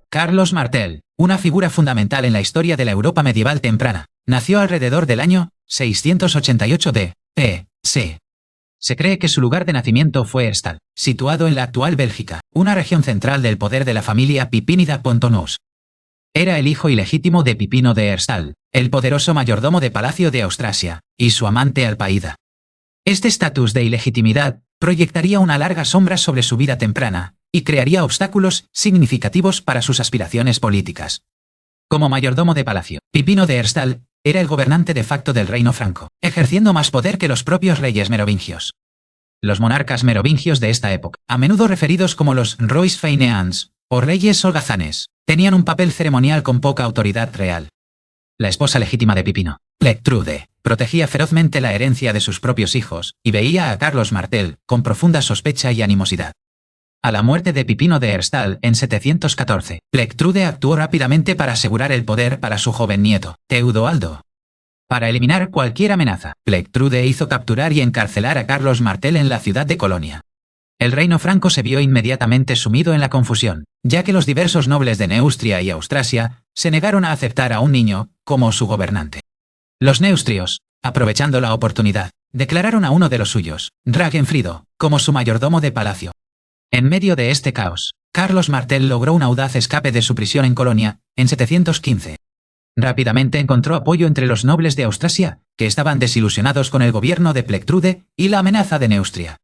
Carlos Martel, una figura fundamental en la historia de la Europa medieval temprana, nació alrededor del año 688 d.C. Se cree que su lugar de nacimiento fue Herstal, situado en la actual Bélgica, una región central del poder de la familia Pipínida Pontonous. Era el hijo ilegítimo de Pipino de Herstal, el poderoso mayordomo de palacio de Austrasia, y su amante Alpaída. Este estatus de ilegitimidad proyectaría una larga sombra sobre su vida temprana, y crearía obstáculos significativos para sus aspiraciones políticas. Como mayordomo de palacio, Pipino de Herstal era el gobernante de facto del reino franco, ejerciendo más poder que los propios reyes merovingios. Los monarcas merovingios de esta época, a menudo referidos como los rois faineants o reyes holgazanes, tenían un papel ceremonial con poca autoridad real. La esposa legítima de Pipino, Plectrude, protegía ferozmente la herencia de sus propios hijos y veía a Carlos Martel con profunda sospecha y animosidad. A la muerte de Pipino de Herstal en 714, Plectrude actuó rápidamente para asegurar el poder para su joven nieto, Teodualdo. Para eliminar cualquier amenaza, Plectrude hizo capturar y encarcelar a Carlos Martel en la ciudad de Colonia. El reino franco se vio inmediatamente sumido en la confusión, ya que los diversos nobles de Neustria y Austrasia se negaron a aceptar a un niño como su gobernante. Los neustrios, aprovechando la oportunidad, declararon a uno de los suyos, Ragenfrido, como su mayordomo de palacio. En medio de este caos, Carlos Martel logró un audaz escape de su prisión en Colonia, en 715. Rápidamente encontró apoyo entre los nobles de Austrasia, que estaban desilusionados con el gobierno de Plectrude y la amenaza de Neustria.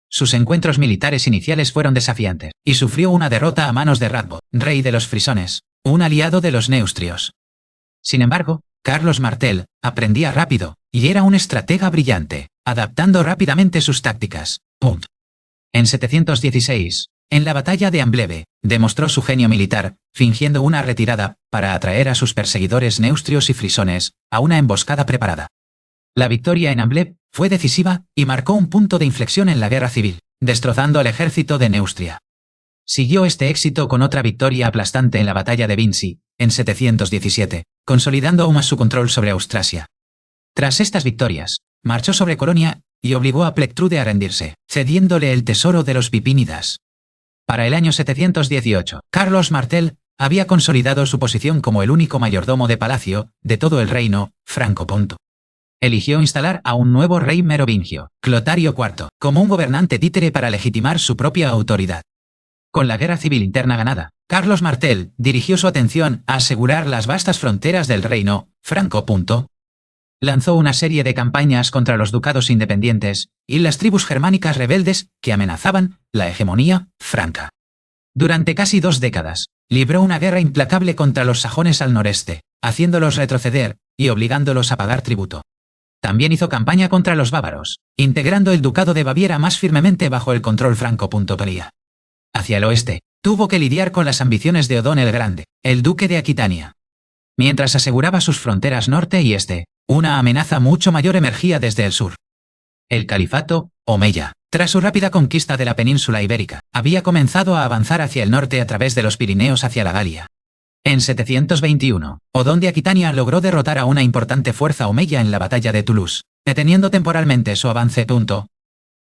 Sus encuentros militares iniciales fueron desafiantes, y sufrió una derrota a manos de Radbod, rey de los frisones, un aliado de los neustrios. Sin embargo, Carlos Martel aprendía rápido, y era un estratega brillante, adaptando rápidamente sus tácticas. En 716, en la batalla de Ambleve, demostró su genio militar, fingiendo una retirada para atraer a sus perseguidores neustrios y frisones a una emboscada preparada. La victoria en Ambleve fue decisiva y marcó un punto de inflexión en la guerra civil, destrozando al ejército de Neustria. Siguió este éxito con otra victoria aplastante en la batalla de Vinci, en 717, consolidando aún más su control sobre Austrasia. Tras estas victorias, marchó sobre Colonia y obligó a Plectrude a rendirse, cediéndole el tesoro de los Pipínidas. Para el año 718, Carlos Martel había consolidado su posición como el único mayordomo de palacio de todo el reino franco-ponto. Eligió instalar a un nuevo rey merovingio, Clotario IV, como un gobernante títere para legitimar su propia autoridad. Con la guerra civil interna ganada, Carlos Martel dirigió su atención a asegurar las vastas fronteras del reino franco-ponto. Lanzó una serie de campañas contra los ducados independientes y las tribus germánicas rebeldes que amenazaban la hegemonía franca. Durante casi 2 décadas, libró una guerra implacable contra los sajones al noreste, haciéndolos retroceder y obligándolos a pagar tributo. También hizo campaña contra los bávaros, integrando el ducado de Baviera más firmemente bajo el control franco-ponto-pelía. Hacia el oeste, tuvo que lidiar con las ambiciones de Odón el Grande, el duque de Aquitania. Mientras aseguraba sus fronteras norte y este, una amenaza mucho mayor emergía desde el sur. El califato omeya, tras su rápida conquista de la península ibérica, había comenzado a avanzar hacia el norte a través de los Pirineos hacia la Galia. En 721, Odón de Aquitania logró derrotar a una importante fuerza omeya en la batalla de Toulouse, deteniendo temporalmente su avance.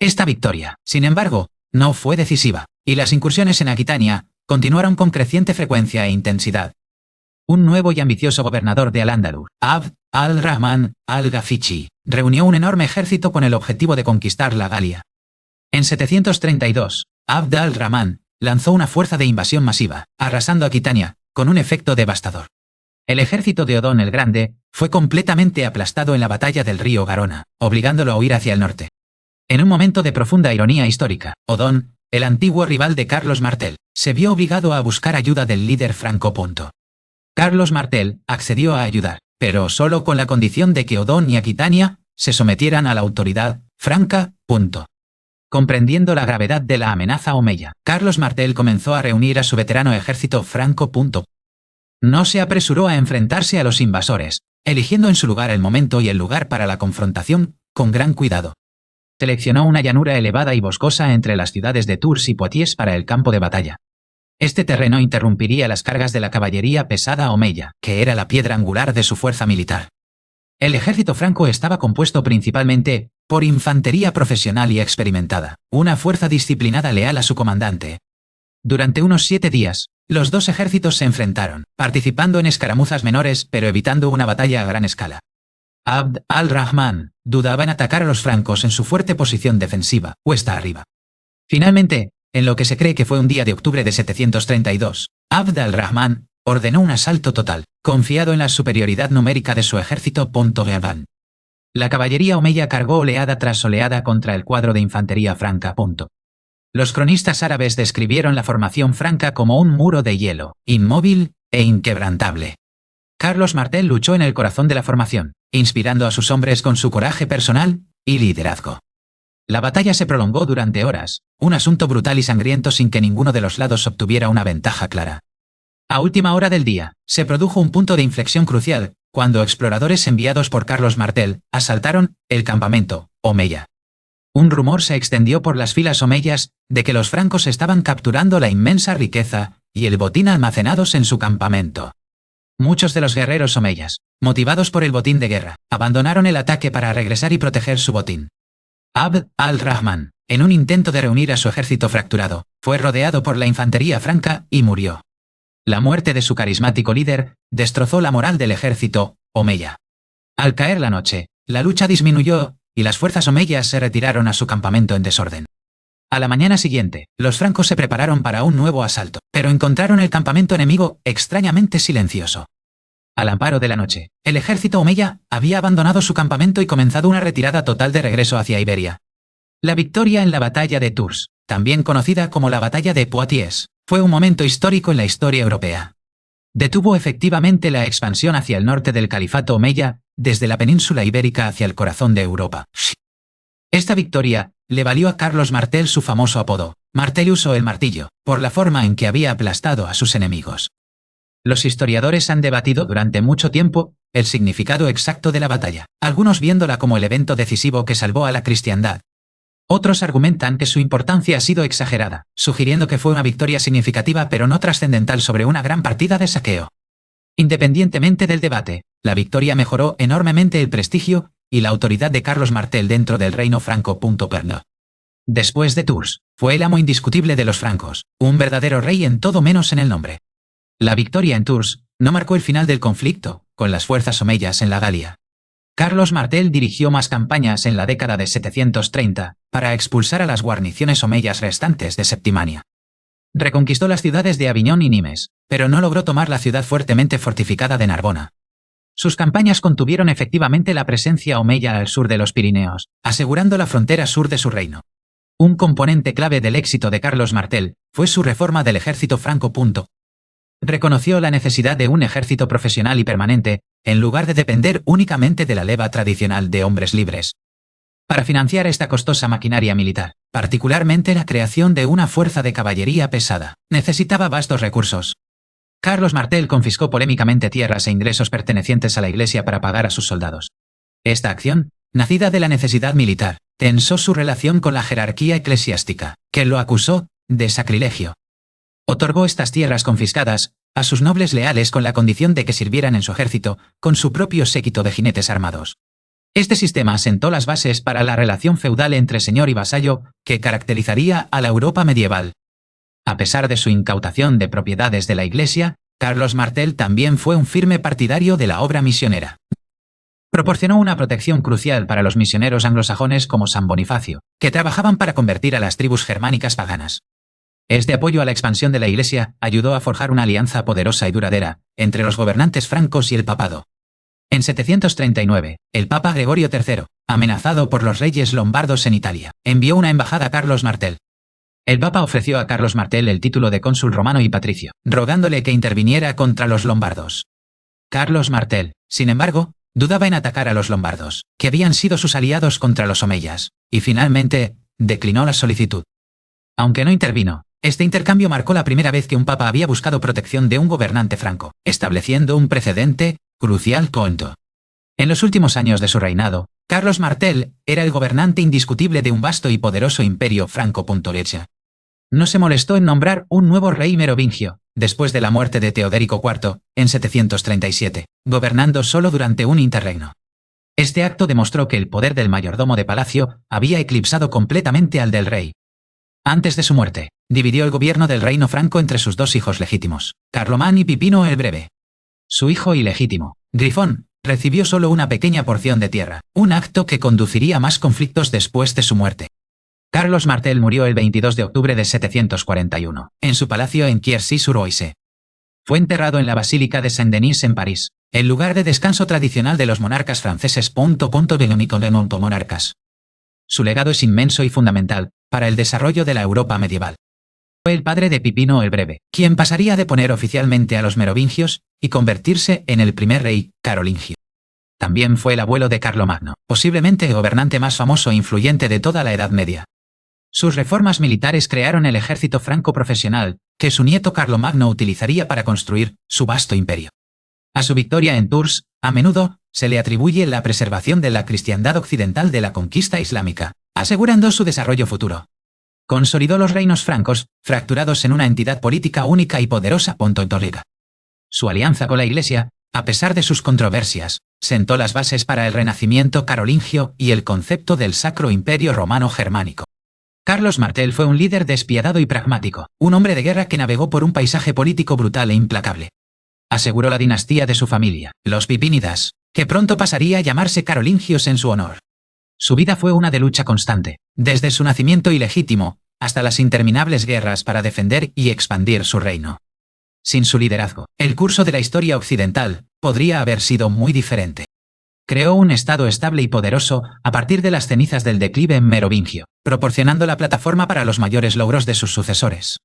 Esta victoria, sin embargo, no fue decisiva, y las incursiones en Aquitania continuaron con creciente frecuencia e intensidad. Un nuevo y ambicioso gobernador de Al-Ándalus, Abd al-Rahman al-Ghafiqi, reunió un enorme ejército con el objetivo de conquistar la Galia. En 732, Abd al-Rahman lanzó una fuerza de invasión masiva, arrasando Aquitania, con un efecto devastador. El ejército de Odón el Grande fue completamente aplastado en la batalla del río Garona, obligándolo a huir hacia el norte. En un momento de profunda ironía histórica, Odón, el antiguo rival de Carlos Martel, se vio obligado a buscar ayuda del líder franco-ponto. Carlos Martel accedió a ayudar, pero solo con la condición de que Odón y Aquitania se sometieran a la autoridad franca. Comprendiendo la gravedad de la amenaza omeya, Carlos Martel comenzó a reunir a su veterano ejército franco. No se apresuró a enfrentarse a los invasores, eligiendo en su lugar el momento y el lugar para la confrontación con gran cuidado. Seleccionó una llanura elevada y boscosa entre las ciudades de Tours y Poitiers para el campo de batalla. Este terreno interrumpiría las cargas de la caballería pesada omeya, que era la piedra angular de su fuerza militar. El ejército franco estaba compuesto principalmente por infantería profesional y experimentada, una fuerza disciplinada leal a su comandante. Durante unos 7 días, los dos ejércitos se enfrentaron, participando en escaramuzas menores pero evitando una batalla a gran escala. Abd al-Rahman dudaba en atacar a los francos en su fuerte posición defensiva, cuesta arriba. Finalmente, en lo que se cree que fue un día de octubre de 732, Abd al-Rahman ordenó un asalto total, confiado en la superioridad numérica de su ejército. La caballería omeya cargó oleada tras oleada contra el cuadro de infantería franca. Los cronistas árabes describieron la formación franca como un muro de hielo, inmóvil e inquebrantable. Carlos Martel luchó en el corazón de la formación, inspirando a sus hombres con su coraje personal y liderazgo. La batalla se prolongó durante horas, un asunto brutal y sangriento sin que ninguno de los lados obtuviera una ventaja clara. A última hora del día, se produjo un punto de inflexión crucial, cuando exploradores enviados por Carlos Martel asaltaron el campamento omeya. Un rumor se extendió por las filas omeyas de que los francos estaban capturando la inmensa riqueza y el botín almacenados en su campamento. Muchos de los guerreros omeyas, motivados por el botín de guerra, abandonaron el ataque para regresar y proteger su botín. Abd al-Rahman, en un intento de reunir a su ejército fracturado, fue rodeado por la infantería franca y murió. La muerte de su carismático líder destrozó la moral del ejército omeya. Al caer la noche, la lucha disminuyó y las fuerzas omeyas se retiraron a su campamento en desorden. A la mañana siguiente, los francos se prepararon para un nuevo asalto, pero encontraron el campamento enemigo extrañamente silencioso. Al amparo de la noche, el ejército omeya había abandonado su campamento y comenzado una retirada total de regreso hacia Iberia. La victoria en la batalla de Tours, también conocida como la batalla de Poitiers, fue un momento histórico en la historia europea. Detuvo efectivamente la expansión hacia el norte del califato omeya, desde la península ibérica hacia el corazón de Europa. Esta victoria le valió a Carlos Martel su famoso apodo, Martellus o el martillo, por la forma en que había aplastado a sus enemigos. Los historiadores han debatido durante mucho tiempo el significado exacto de la batalla, algunos viéndola como el evento decisivo que salvó a la cristiandad. Otros argumentan que su importancia ha sido exagerada, sugiriendo que fue una victoria significativa pero no trascendental sobre una gran partida de saqueo. Independientemente del debate, la victoria mejoró enormemente el prestigio y la autoridad de Carlos Martel dentro del reino franco. Después de Tours, fue el amo indiscutible de los francos, un verdadero rey en todo menos en el nombre. La victoria en Tours no marcó el final del conflicto con las fuerzas omeyas en la Galia. Carlos Martel dirigió más campañas en la década de 730 para expulsar a las guarniciones omeyas restantes de Septimania. Reconquistó las ciudades de Aviñón y Nimes, pero no logró tomar la ciudad fuertemente fortificada de Narbona. Sus campañas contuvieron efectivamente la presencia omeya al sur de los Pirineos, asegurando la frontera sur de su reino. Un componente clave del éxito de Carlos Martel fue su reforma del ejército franco. Reconoció la necesidad de un ejército profesional y permanente, en lugar de depender únicamente de la leva tradicional de hombres libres. Para financiar esta costosa maquinaria militar, particularmente la creación de una fuerza de caballería pesada, necesitaba vastos recursos. Carlos Martel confiscó polémicamente tierras e ingresos pertenecientes a la Iglesia para pagar a sus soldados. Esta acción, nacida de la necesidad militar, tensó su relación con la jerarquía eclesiástica, que lo acusó de sacrilegio. Otorgó estas tierras confiscadas a sus nobles leales con la condición de que sirvieran en su ejército, con su propio séquito de jinetes armados. Este sistema sentó las bases para la relación feudal entre señor y vasallo que caracterizaría a la Europa medieval. A pesar de su incautación de propiedades de la Iglesia, Carlos Martel también fue un firme partidario de la obra misionera. Proporcionó una protección crucial para los misioneros anglosajones como San Bonifacio, que trabajaban para convertir a las tribus germánicas paganas. Este apoyo a la expansión de la Iglesia ayudó a forjar una alianza poderosa y duradera entre los gobernantes francos y el papado. En 739, el Papa Gregorio III, amenazado por los reyes lombardos en Italia, envió una embajada a Carlos Martel. El Papa ofreció a Carlos Martel el título de cónsul romano y patricio, rogándole que interviniera contra los lombardos. Carlos Martel, sin embargo, dudaba en atacar a los lombardos, que habían sido sus aliados contra los omeyas, y finalmente declinó la solicitud. Aunque no intervino, este intercambio marcó la primera vez que un papa había buscado protección de un gobernante franco, estableciendo un precedente crucial. En los últimos años de su reinado, Carlos Martel era el gobernante indiscutible de un vasto y poderoso imperio franco. No se molestó en nombrar un nuevo rey merovingio, después de la muerte de Teoderico IV, en 737, gobernando solo durante un interregno. Este acto demostró que el poder del mayordomo de palacio había eclipsado completamente al del rey. Antes de su muerte, dividió el gobierno del reino franco entre sus dos hijos legítimos, Carlomán y Pipino el Breve. Su hijo ilegítimo, Grifón, recibió solo una pequeña porción de tierra, un acto que conduciría a más conflictos después de su muerte. Carlos Martel murió el 22 de octubre de 741, en su palacio en Quercy-sur-Oise. Fue enterrado en la Basílica de Saint-Denis en París, el lugar de descanso tradicional de los monarcas franceses. Monarcas. Su legado es inmenso y fundamental para el desarrollo de la Europa medieval. Fue el padre de Pipino el Breve, quien pasaría a deponer oficialmente a los merovingios y convertirse en el primer rey carolingio. También fue el abuelo de Carlomagno, posiblemente el gobernante más famoso e influyente de toda la Edad Media. Sus reformas militares crearon el ejército franco profesional, que su nieto Carlomagno utilizaría para construir su vasto imperio. A su victoria en Tours, a menudo, se le atribuye la preservación de la cristiandad occidental de la conquista islámica, asegurando su desarrollo futuro. Consolidó los reinos francos, fracturados en una entidad política única y poderosa. Su alianza con la Iglesia, a pesar de sus controversias, sentó las bases para el renacimiento carolingio y el concepto del Sacro Imperio Romano Germánico. Carlos Martel fue un líder despiadado y pragmático, un hombre de guerra que navegó por un paisaje político brutal e implacable. Aseguró la dinastía de su familia, los Pipínidas, que pronto pasaría a llamarse carolingios en su honor. Su vida fue una de lucha constante, desde su nacimiento ilegítimo hasta las interminables guerras para defender y expandir su reino. Sin su liderazgo, el curso de la historia occidental podría haber sido muy diferente. Creó un estado estable y poderoso a partir de las cenizas del declive merovingio, proporcionando la plataforma para los mayores logros de sus sucesores.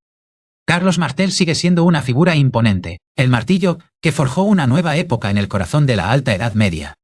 Carlos Martel sigue siendo una figura imponente, el martillo que forjó una nueva época en el corazón de la Alta Edad Media.